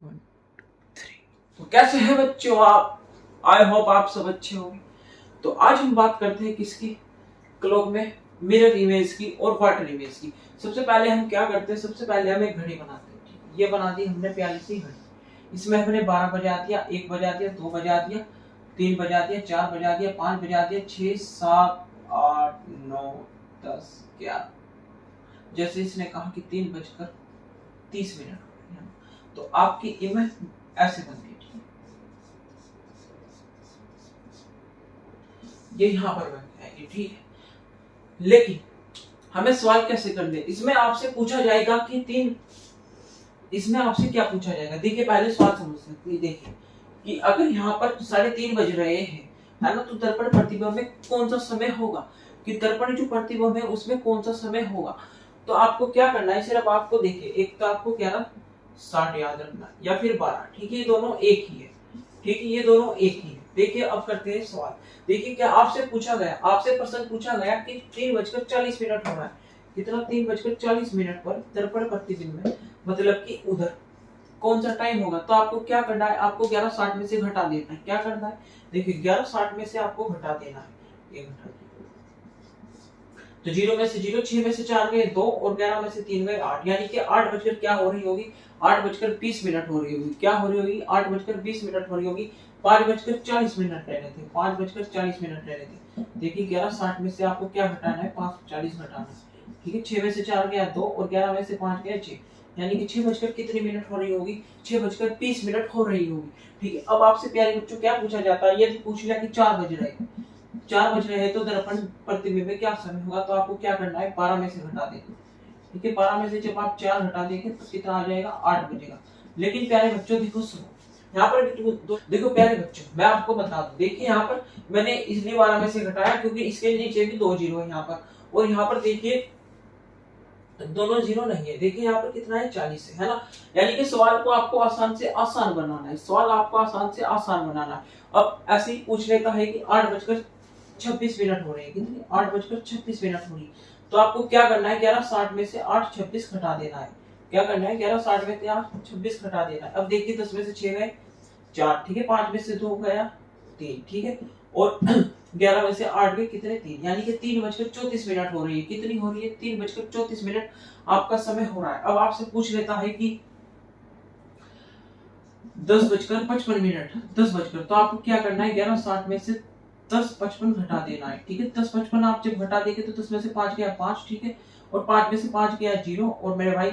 1 3। तो कैसे हैं बच्चों आप? आई होप आप सब अच्छे होंगे। तो आज हम बात करते हैं किसकी, क्लॉक में मिरर इमेज की और वाटर इमेज की। सबसे पहले हम क्या करते हैं, सबसे पहले हम एक घड़ी बनाते हैं। ये बना दी हमने प्यारी सी घड़ी। इसमें हमने 12 बजा दिया, 1 बजा दिया, 2 बजा दिया, 3 बजा दिया, 4 बजा दिया, 5 बजा दिया, 6 7 8 9 10 11। जैसे इसने कहा कि 3:30 तो आपकी इमेज ऐसे बनती है। ये यहाँ पर बन जाएगी, ठीक है। लेकिन हमें सवाल कैसे करने, इसमें आपसे पूछा जाएगा कि इसमें आपसे क्या पूछा जाएगा। देखिए पहले सवाल समझते हैं। देखिए कि अगर यहाँ पर 3:30 बज रहे हैं, है ना, तो दर्पण प्रतिबिंब में कौन सा समय होगा, कि दर्पण जो प्रतिबिंब है उसमें कौन सा समय होगा। तो आपको क्या करना है, सिर्फ आपको देखिए, एक तो आपको 11:60 याद रखना या फिर 12, ठीक है, ये दोनों एक ही है, ठीक है, ये दोनों एक ही है। देखिए अब करते हैं सवाल। देखिए क्या आपसे पूछा गया, आपसे प्रश्न पूछा गया कि 3:40 हो रहा है, कितना 3:40 पर दर्पण प्रतिबिंब में, मतलब कि उधर कौन सा टाइम होगा। तो आपको क्या करना है, आपको 11:60 में से घटा देना है। क्या करना है, देखिए 11:60 में से आपको घटा देना है, ये घटा दिया। तो 0 में से 0, 6 में से 4 गए 2 और 11 में से 3 गए 8, यानी कि 8 बजकर क्या हो रही होगी, 8:20 हो रही होगी। क्या हो रही होगी, 8:20 हो रही होगी। 5:40 रहने थे, 5:40 रहने थे। देखिए 11:60 में से आपको क्या घटाना है, 5:40 घटाना है, ठीक है। 6 में से 4 गया 2 और 11 में से 5 गया 6, यानी कि 6 बजकर कितनी मिनट हो रही होगी, 6:20 हो रही होगी, ठीक है। अब आपसे प्यारे बच्चों क्या पूछा जाता है, यदि पूछ लिया कि 4 बज रहे हैं, 4 बज रहे हैं तो दर्पण प्रतिबिंब में क्या समय होगा। तो आपको क्या करना है, 12 में से घटा देना, ठीक है। 12 में से जब आप 4 घटा देंगे तो कितना आ जाएगा, 8 बजेगा। लेकिन प्यारे बच्चों देखो, सुनो यहाँ पर देखो प्यारे बच्चों, मैं आपको बता दूं, देखिए यहाँ पर मैंने इसलिए 12 में से घटाया क्योंकि इसके नीचे भी 2 जीरो है यहाँ पर, और यहाँ पर देखिए दोनों जीरो नहीं है। देखिए यहाँ पर कितना है, 40 है ना। यानी कि सवाल को आपको आसान से आसान बनाना है, सवाल आपको आसान से आसान बनाना है। अब ऐसे ही पूछ लेता है कि 8:26 हो रहे हैं, कितनी 8:26 हो रही। तो आपको क्या करना है, 11:60 में से 8:26 घटा देना है। क्या करना है, 11:60 में से 8:26 घटा देना है। अब देखिए 10 में से 6 गए 4, ठीक है, 5 में से 2 गया 3, ठीक है, और 11 में से 8 गए कितने, 3, यानी कि 3:34 हो रही है। कितनी हो रही है, 3:34 आपका समय हो रहा है। अब आपसे पूछ लेता है कि 10:55, 10 बजकर, तो आपको क्या करना है, 11:60 में से 10:55 घटा देना है, ठीक है। 10:55 आप जब घटा देंगे तो 10 में से 5 गया 5, ठीक है, और 5 में से 5 गया 0, और मेरे भाई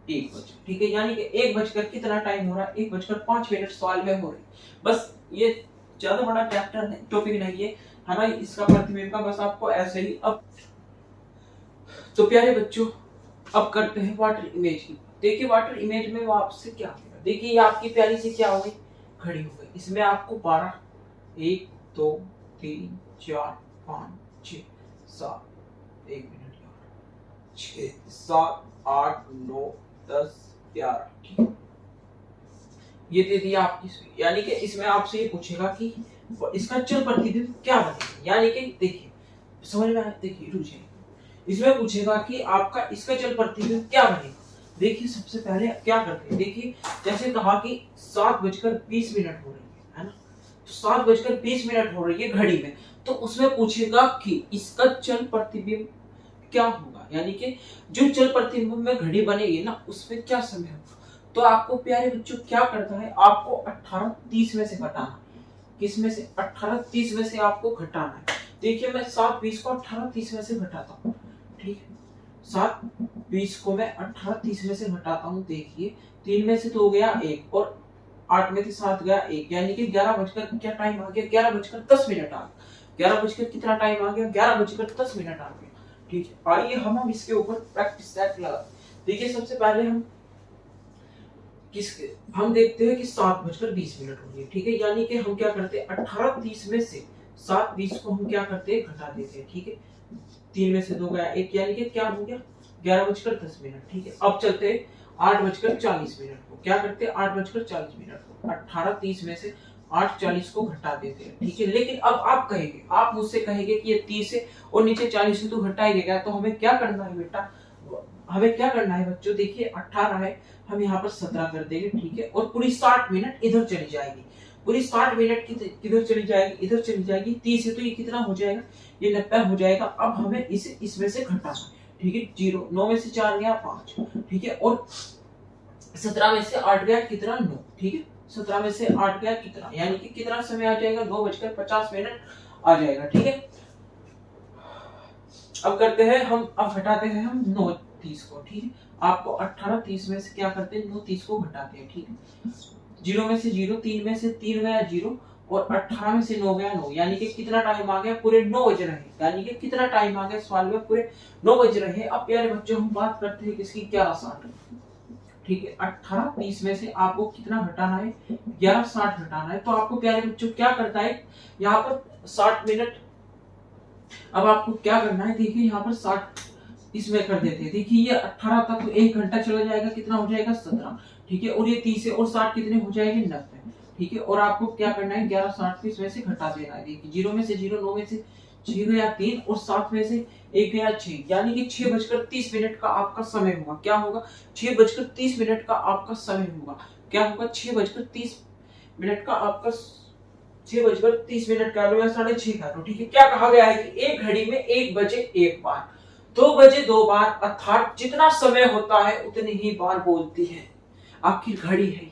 1 बज, ठीक है, यानी कि 1 बजकर कितना टाइम हो रहा है, 1:05 सवाल में हो रही। बस ये ज्यादा बड़ा चैप्टर है, टॉपिक नहीं है ना, इसका प्रतिबिंब का बस आपको ऐसे ही। अब तो प्यारे बच्चों अब करते हैं वाटर इमेज की। देखिए वाटर इमेज में वो आपसे क्या होगा, देखिए ये आपकी प्यारी सी क्या हो गई, घड़ी हो गई। इसमें आपको 12 1 2 3 4 5 6 7 1 मिनट 6 7 8 9 10 11, ठीक है, ये दे दिया आपकी। यानी कि इसमें आपसे ये पूछेगा कि इसका चल प्रतिबिंब क्या बनेगा, यानी कि देखिए समझ में आया, देखिए रुझे इसमें पूछेगा कि आपका इसका चल प्रतिबिंब क्या बनेगा। देखिए सबसे पहले क्या करते हैं, देखिए जैसे कहा कि 7:20 हो रही है ना, तो 7:20 हो रही है घड़ी में, तो उसमें पूछेगा कि इसका चल प्रतिबिंब क्या होगा, यानी कि जो चल प्रतिबिंब में घड़ी बनेगी ना उसमें क्या समय होगा। तो आपको प्यारे बच्चों क्या करता है, आपको 18:30 में से घटाना, किस में से, 18:30 में से आपको घटाना है। देखिए मैं 7:20 को 18:30 में से घटाता हूँ, ठीक है, 7:20 को मैं 18:30 में से घटाता हूँ। देखिए 3 में से 2 गया 1 और 8 में से 7 गया 1, यानी कि 11 बजकर क्या टाइम आ गया, 11:10 आ गया। 11 बजकर कितना टाइम आ गया, 11:10 आ गया, ठीक है। आइए हम इसके ऊपर प्रैक्टिस सेट लगा। देखिए सबसे पहले हम देखते हैं कि 7:20 हो रही है, ठीक है, यानी कि हम क्या करते हैं, 18:30 में से 7:20 को हम क्या करते हैं, घटा देते हैं, ठीक है। 3 में से 2 गया 1, यानी कि क्या हो गया, 11:10, ठीक है। अब चलते हैं 8:40 को, क्या करते हैं, 8:40 को 18:30 में से 8:40 को घटा देते हैं, ठीक है। लेकिन अब आप कहेंगे, आप मुझसे कहेंगे कि ये 30 है और नीचे 40 है तो घटाएंगे क्या, तो हमें क्या करना है बेटा, हमें क्या करना है बच्चों, देखिए 18 है, हम यहाँ पर 17 कर देंगे, ठीक है। और पूरी 60 मिनट इधर चली जाएगी, पूरी 60 मिनट किधर चली जाएगी, इधर चली जाएगी। 30 है तो ये कितना हो जाएगा, ये 90 हो जाएगा। अब हमें इसे इसमें से घटाना, ठीक है। 0, 9 में से 4 गया 5, ठीक है। और 17 में से 8 गया कितना, 9, ठीक है। 17 में से 8 गया कितना, यानी कि कितना समय आ जाएगा, 9:50 आ जाएगा, ठीक है। अब करते हैं हम, अब घटाते हैं हम 9:30 को, ठीक है। आपको 18:30 में से क्या करते हैं, 9:30 को घटाते हैं, ठीक है। 0 में से 0, 3 में से 3 गया 0, और 18 में से 9 गया 9, यानी कि कितना टाइम आ गया, पूरे 9 बज रहे हैं। यानी कि कितना टाइम आ गया सवाल में, पूरे 9 बज रहे हैं। अब प्यारे बच्चों हम बात करते हैं किसकी, 11:60, ठीक है। 18:30 में से आपको कितना घटाना है, 11:60 घटाना है। तो आपको प्यारे बच्चों क्या करना है, यहाँ पर 60 मिनट, अब आपको क्या करना है, देखिए यहाँ पर 60 इसमें कर देते हैं। देखिए ये 18 तक तो 1 घंटा चला जाएगा, कितना हो जाएगा 17, ठीक है। और ये 30 और 60 कितने हो जाएंगे, 90, ठीक है। और आपको क्या करना है, 11:60 इसमें से घटा देना है। देखिए 0 में से 0, 9 में से 6 गया 3, और 7 में से 1 गया 6, यानी कि 6:30 का आपका समय होगा। क्या होगा, 6:30 का आपका समय होगा। क्या होगा, 6:30 का आपका 6:30 कर लो या 6:30 कर लो, ठीक है। क्या कहा गया है कि एक घड़ी में 1 बजे 1 बार, 2 बजे 2 बार, अर्थात जितना समय होता है उतनी ही बार बोलती है। आपकी घड़ी है।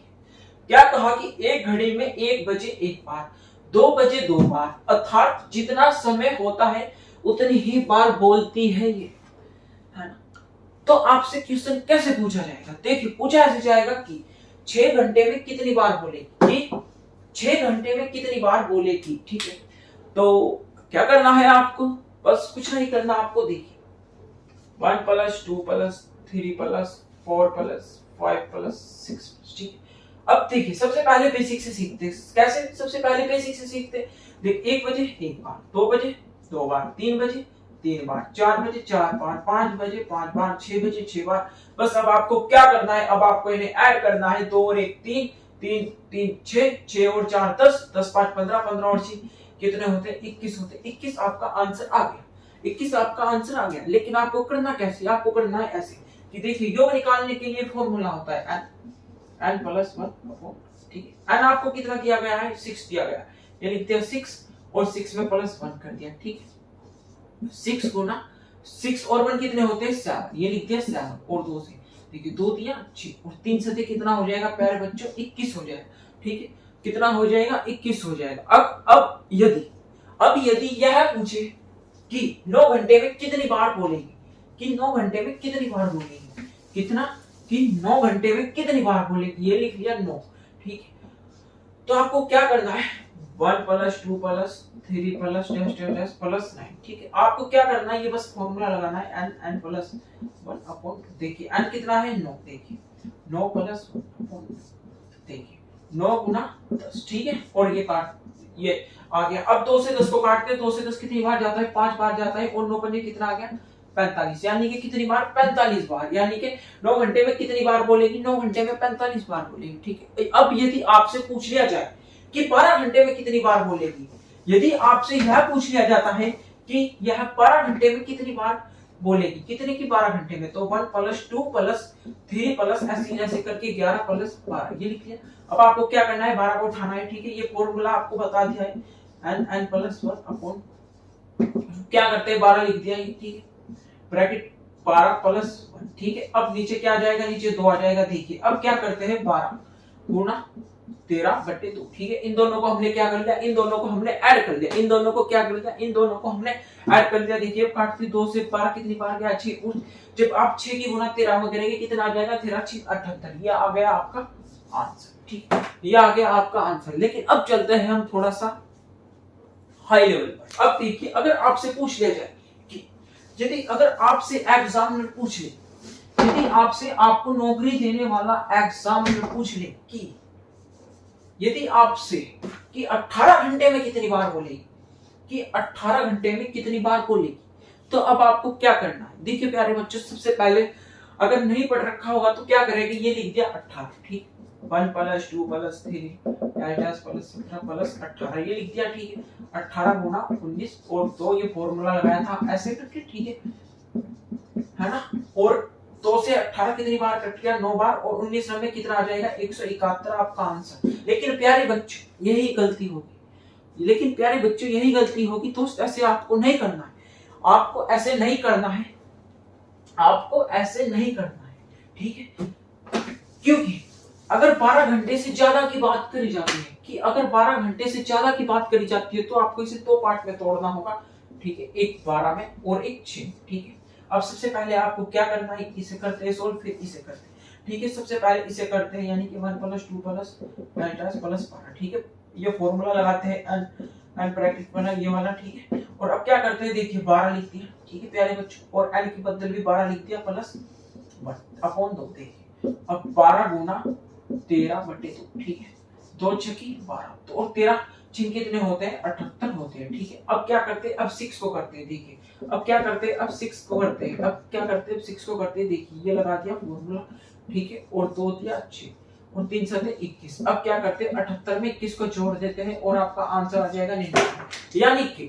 क्या कहा कि एक घड़ी में 1 बजे 1 बार, 2 बजे 2 बार, अर्थात जितना समय होता है उतनी ही बार बोलती है ये, है ना। तो आपसे क्वेश्चन कैसे पूछा जाएगा, देखिए पूछा ऐसे जाएगा कि 6 घंटे में कितनी बार बोलेगी, 6 घंटे में कितनी बार बोलेगी, ठीक है। तो क्या करना है आपको, बस कुछ नहीं करना आपको। देखिए 1 + 2 + 3 + 4 + 5 + 6, ठीक है। अब देखिए सबसे पहले बेसिक से सीखते हैं। कैसे, सबसे पहले बेसिक से सीखते हैं। देख 1 बजे 1 बार, 2 बजे 2 बार, 3 बजे 3 बार, 4 बजे 4 बार, 5 बजे 5 बार, 6 बजे 6 बार। बस अब आपको क्या करना है, अब आपको इन्हें ऐड करना है। 2 और 1 3, 3 3 6, 6 और 4 10, 10 5 15, 15 और 6 कितने होते हैं, 21 होते हैं। 21 आपका आंसर आ गया, 21 आपका आंसर आ गया। लेकिन आपको करना कैसे, आपको करना है ऐसे कि देखिए योग निकालने के लिए फॉर्मूला होता है n + 1, ठीक है। n आपको कितना दिया गया है, 6 दिया गया है, ये लिखते हैं 6, और 6 में +1 कर दिया, ठीक है। 6 गुना 6 और 1 कितने होते हैं, 7, ये लिखते हैं 7, और 2 से देखिए 2 दिया 6, और 3 से कितना हो जाएगा प्यारे बच्चों, 21 हो जाएगा, ठीक है। कितना हो जाएगा, 21 हो जाएगा। अब यदि यह पूछे कि 9 घंटे में कितनी बार बोलेगी, कि 9 घंटे में कितनी बार बोलेगी, कितना, कि 9 घंटे में कितनी बार बोलेगी, ये लिख लिया 9, ठीक है। तो आपको क्या करना है, 1 + 2 + 3 + + 9, ठीक है। आपको क्या करना है, ये बस फॉर्मूला लगाना है, n + 1 देखिए n कितना है, 9, देखिए 9 + 1 देखिए 9 गुना 10, ठीक है। और ये काट, ये आ गया। अब 2 से 10 को काटते हैं, 2 से 10 कितनी बार जाता है, 5 बार जाता है, और 9 पंजे कितना आ गया, 45, यानी कि कितनी बार, 45 बार, यानी कि 9 घंटे में कितनी बार बोलेगी, 9 घंटे में 45 बार बोलेगी, ठीक है। अब यदि आपसे पूछ लिया जाए कि 12 घंटे में कितनी बार बोलेगी, यदि आपसे यह पूछ लिया जाता है कि यह 12 घंटे में कितनी बार बोलेगी, कितने की 12 घंटे में, तो 1 + 2 + 3 + ऐसे करके 11 + 12, ये लिख लिया। अब आपको क्या करना है, 12 को उठाना है, ठीक है। ये फॉर्मूला आपको बता दिया है, n + 1 क्या करते हैं, 12 लिख दिया, ठीक है। ब्रैकेट 12 + 1, ठीक है। अब नीचे क्या आ जाएगा, नीचे 2 आ जाएगा। देखिए अब क्या करते हैं, 12 गुना 13/2, ठीक है। इन दोनों को हमने क्या कर लिया, इन दोनों को हमने ऐड कर दिया, इन दोनों को क्या कर दिया, इन दोनों को हमने ऐड कर दिया। देखिए अब काटते 2 से 12 कितनी बार गया, 6, जब आप 6 की गुना 13 में करेंगे कितना आ जाएगा, 13 6 78, ये आ गया आपका आंसर, ठीक है। ये आ गया आपका आंसर। लेकिन अब चलते हैं हम थोड़ा सा हाई लेवल पर। अब देखिए अगर आपसे पूछ लिया जाए कि यदि अगर आपसे एग्जामिनर पूछ ले, यदि आपसे आपको नौकरी देने वाला एग्जामिनर पूछ ले कि यदि आपसे कि 18 घंटे में कितनी बार बोलेगी, कि 18 घंटे में कितनी बार बोलेगी, तो अब आपको क्या करना है। देखिए प्यारे बच्चों, सबसे पहले अगर नहीं पढ़ रखा होगा तो क्या करेंगे, ये लिख दिया 18, ठीक। 1 + 2 + 3 + 17 + 18, ये लिख दिया, ठीक है। 18 गुना 19 और 2, ये फॉर्मूला लगाया था ऐसे करके, ठीक है ना। और 2 से 18 कितनी बार कट गया? 9 बार। और 19 में कितना आ जाएगा? 171 आपका आंसर। लेकिन प्यारे बच्चों यही गलती होगी, लेकिन प्यारे बच्चों यही गलती होगी। दोस्त ऐसे आपको नहीं करना है, आपको ऐसे नहीं करना है, आपको ऐसे नहीं करना है, ठीक है? क्योंकि अगर 12 घंटे से ज्यादा की बात करी जाती है, कि अगर 12 घंटे से ज्यादा की बात करी जाती है, तो आपको इसे 2 पार्ट में तोड़ना होगा, ठीक है? एक 12 में और एक 6, ठीक है? अब सबसे पहले आपको क्या करना है, इसे करते हैं सोल्व, फिर इसे करते हैं, ठीक है? सबसे पहले इसे करते हैं, यानी कि 1 + 2 + 9 + 12, ठीक है? ये फॉर्मूला लगाते हैं एन ब्रैकेट बना ये वाला, ठीक है? और अब क्या करते हैं, देखिए 12 लिख दिया, ठीक है प्यारे बच्चों, और एन के बदले भी 12 लिख दिया +1/2, देखिए अब 12 गुना 13/2, ठीक है? 2 छकी 12, तो और 13 चिन्ह कितने होते हैं? 78 होते हैं, ठीक है? अब क्या करते हैं, अब 6 को करते हैं, देखिए अब क्या करते हैं, अब 6 को करते हैं, अब क्या करते हैं, 6 को करते हैं, देखिए ये लगा दिया फॉर्मूला, ठीक है? और 2 दिया 6 और 3 7 21। अब क्या करते हैं, 78 में 21 को जोड़ देते हैं और आपका आंसर आ जाएगा 99, यानी कि